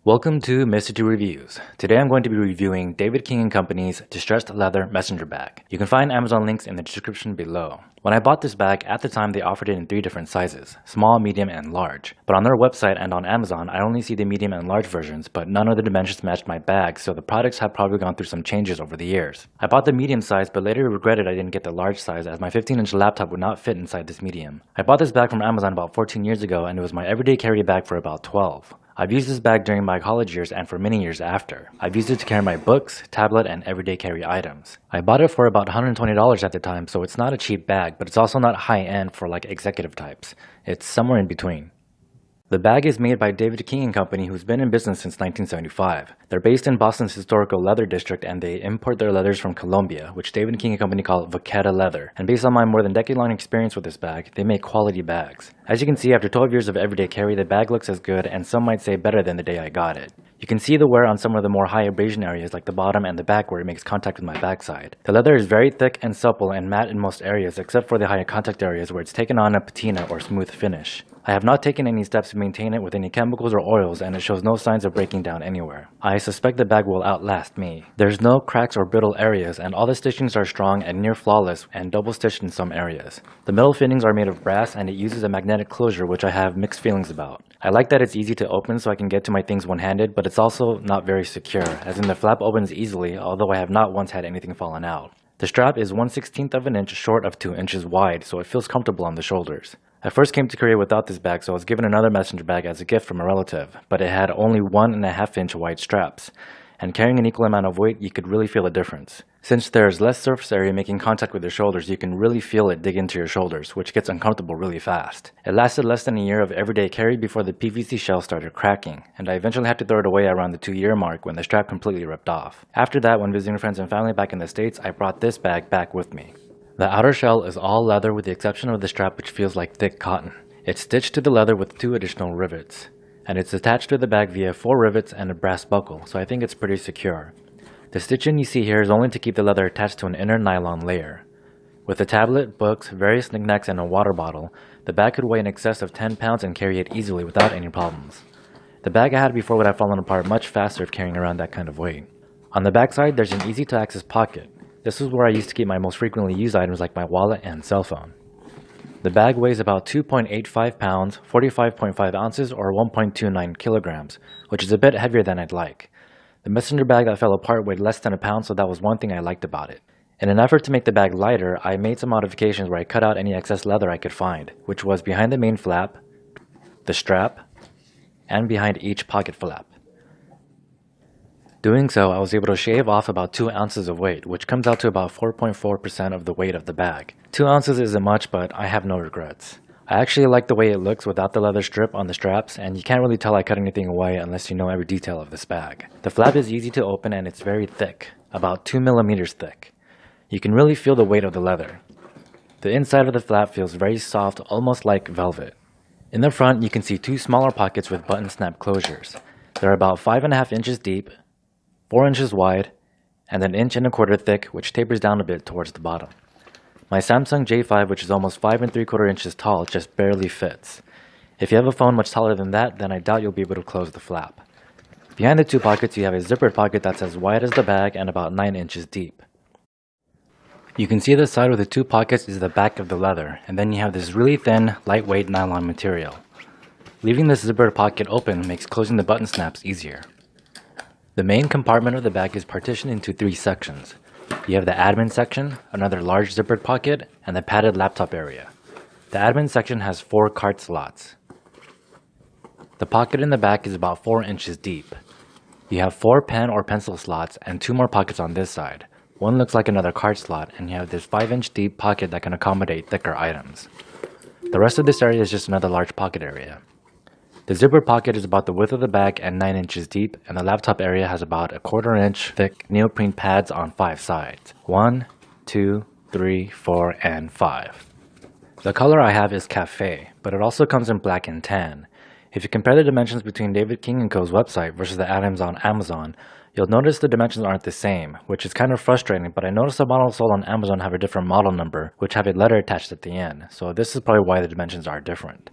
Welcome to Mr. T Reviews. Today I'm going to be reviewing David King & Company's Distressed Leather Messenger Bag. You can find Amazon links in the description below. When I bought this bag, at the time they offered it in 3 different sizes, small, medium, and large. But on their website and on Amazon, I only see the medium and large versions, but none of the dimensions matched my bag, so the products have probably gone through some changes over the years. I bought the medium size, but later regretted I didn't get the large size as my 15-inch laptop would not fit inside this medium. I bought this bag from Amazon about 14 years ago, and it was my everyday carry bag for about 12. I've used this bag during my college years and for many years after. I've used it to carry my books, tablet, and everyday carry items. I bought it for about $120 at the time, so it's not a cheap bag, but it's also not high-end for like executive types. It's somewhere in between. The bag is made by David King & Company, who's been in business since 1975. They're based in Boston's historical leather district, and they import their leathers from Colombia, which David King & Company call Vaqueta leather. And based on my more than decade-long experience with this bag, they make quality bags. As you can see, after 12 years of everyday carry, the bag looks as good, and some might say better than the day I got it. You can see the wear on some of the more high abrasion areas like the bottom and the back where it makes contact with my backside. The leather is very thick and supple and matte in most areas except for the higher contact areas where it's taken on a patina or smooth finish. I have not taken any steps to maintain it with any chemicals or oils, and it shows no signs of breaking down anywhere. I suspect the bag will outlast me. There's no cracks or brittle areas, and all the stitchings are strong and near flawless and double stitched in some areas. The middle fittings are made of brass, and it uses a magnetic closure, which I have mixed feelings about. I like that it's easy to open so I can get to my things one-handed, but it's also not very secure, as in the flap opens easily, although I have not once had anything fallen out. The strap is 1/16 of an inch short of 2 inches wide, so it feels comfortable on the shoulders. I first came to Korea without this bag, so I was given another messenger bag as a gift from a relative, but it had only 1.5 inch wide straps, and carrying an equal amount of weight, you could really feel a difference. Since there's less surface area making contact with your shoulders, you can really feel it dig into your shoulders, which gets uncomfortable really fast. It lasted less than a year of everyday carry before the PVC shell started cracking, and I eventually had to throw it away around the 2-year mark when the strap completely ripped off. After that, when visiting friends and family back in the States, I brought this bag back with me. The outer shell is all leather with the exception of the strap, which feels like thick cotton. It's stitched to the leather with 2 additional rivets, and it's attached to the bag via 4 rivets and a brass buckle, so I think it's pretty secure. The stitching you see here is only to keep the leather attached to an inner nylon layer. With a tablet, books, various knickknacks, and a water bottle, the bag could weigh in excess of 10 pounds and carry it easily without any problems. The bag I had before would have fallen apart much faster if carrying around that kind of weight. On the back side, there's an easy-to-access pocket. This is where I used to keep my most frequently used items like my wallet and cell phone. The bag weighs about 2.85 pounds, 45.5 ounces, or 1.29 kilograms, which is a bit heavier than I'd like. The messenger bag that fell apart weighed less than a pound, so that was one thing I liked about it. In an effort to make the bag lighter, I made some modifications where I cut out any excess leather I could find, which was behind the main flap, the strap, and behind each pocket flap. Doing so, I was able to shave off about 2 ounces of weight, which comes out to about 4.4% of the weight of the bag. 2 ounces isn't much, but I have no regrets. I actually like the way it looks without the leather strip on the straps, and you can't really tell I cut anything away unless you know every detail of this bag. The flap is easy to open and it's very thick, about 2 millimeters thick. You can really feel the weight of the leather. The inside of the flap feels very soft, almost like velvet. In the front, you can see 2 smaller pockets with button snap closures. They're about 5.5 inches deep, 4 inches wide, and 1.25 inches thick, which tapers down a bit towards the bottom. My Samsung J5, which is almost 5.75 inches tall, just barely fits. If you have a phone much taller than that, then I doubt you'll be able to close the flap. Behind the 2 pockets, you have a zippered pocket that's as wide as the bag and about 9 inches deep. You can see the side with the 2 pockets is the back of the leather, and then you have this really thin, lightweight nylon material. Leaving this zippered pocket open makes closing the button snaps easier. The main compartment of the bag is partitioned into 3 sections. You have the admin section, another large zippered pocket, and the padded laptop area. The admin section has 4 card slots. The pocket in the back is about 4 inches deep. You have 4 pen or pencil slots and 2 more pockets on this side. One looks like another card slot, and you have this 5-inch deep pocket that can accommodate thicker items. The rest of this area is just another large pocket area. The zipper pocket is about the width of the bag and 9 inches deep, and the laptop area has about 1/4 inch thick neoprene pads on 5 sides. 1, 2, 3, 4, and 5. The color I have is cafe, but it also comes in black and tan. If you compare the dimensions between David King & Co.'s website versus the items on Amazon, you'll notice the dimensions aren't the same, which is kind of frustrating, but I noticed the models sold on Amazon have a different model number, which have a letter attached at the end, so this is probably why the dimensions are different.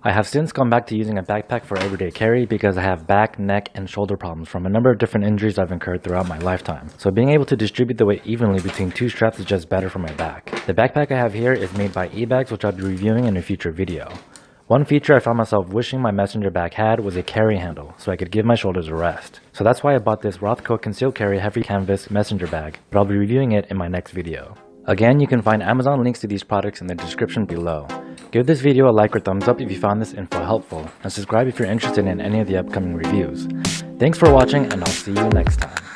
I have since gone back to using a backpack for everyday carry because I have back, neck, and shoulder problems from a number of different injuries I've incurred throughout my lifetime. So being able to distribute the weight evenly between two straps is just better for my back. The backpack I have here is made by eBags, which I'll be reviewing in a future video. One feature I found myself wishing my messenger bag had was a carry handle, so I could give my shoulders a rest. So that's why I bought this Rothco Concealed Carry Heavy Canvas messenger bag, but I'll be reviewing it in my next video. Again, you can find Amazon links to these products in the description below. Give this video a like or thumbs up if you found this info helpful, and subscribe if you're interested in any of the upcoming reviews. Thanks for watching, and I'll see you next time.